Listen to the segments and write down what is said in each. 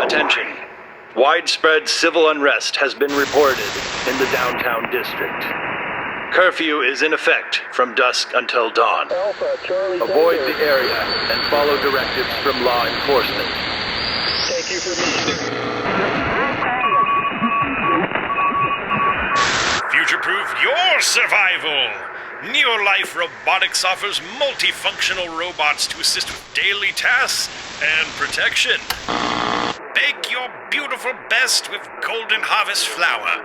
Attention. Widespread civil unrest has been reported in the downtown district. Curfew is in effect from dusk until dawn. Avoid the area and follow directives from law enforcement. Thank you for me. Future-proof your survival! Neolife Robotics offers multifunctional robots to assist with daily tasks and protection. Bake your beautiful best with Golden Harvest flour.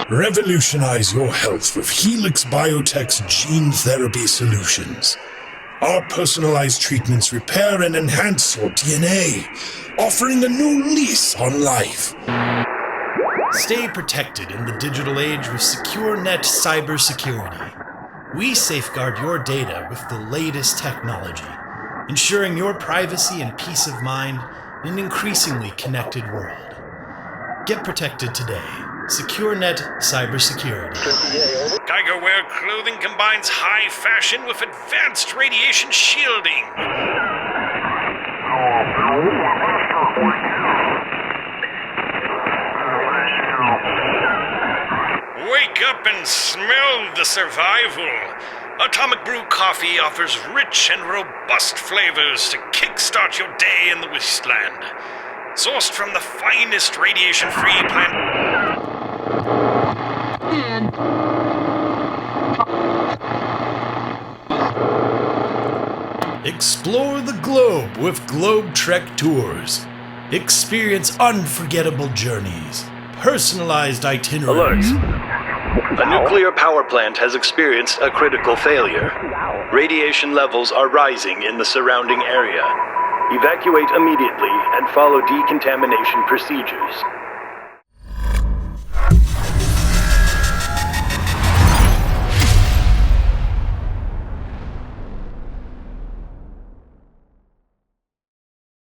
Revolutionize your health with Helix Biotech's gene therapy solutions. Our personalized treatments repair and enhance your DNA, offering a new lease on life. Stay protected in the digital age with SecureNet cybersecurity. We safeguard your data with the latest technology, ensuring your privacy and peace of mind in an increasingly connected world. Get protected today. SecureNet cybersecurity. Geiger Wear clothing combines high fashion with advanced radiation shielding. Wake up and smell the survival. Atomic Brew Coffee offers rich and robust flavors to kickstart your day in the wasteland. Sourced from the finest radiation-free plant. Explore the globe with Globe Trek Tours. Experience unforgettable journeys, personalized itineraries. Alert. A nuclear power plant has experienced a critical failure. Radiation levels are rising in the surrounding area. Evacuate immediately and follow decontamination procedures.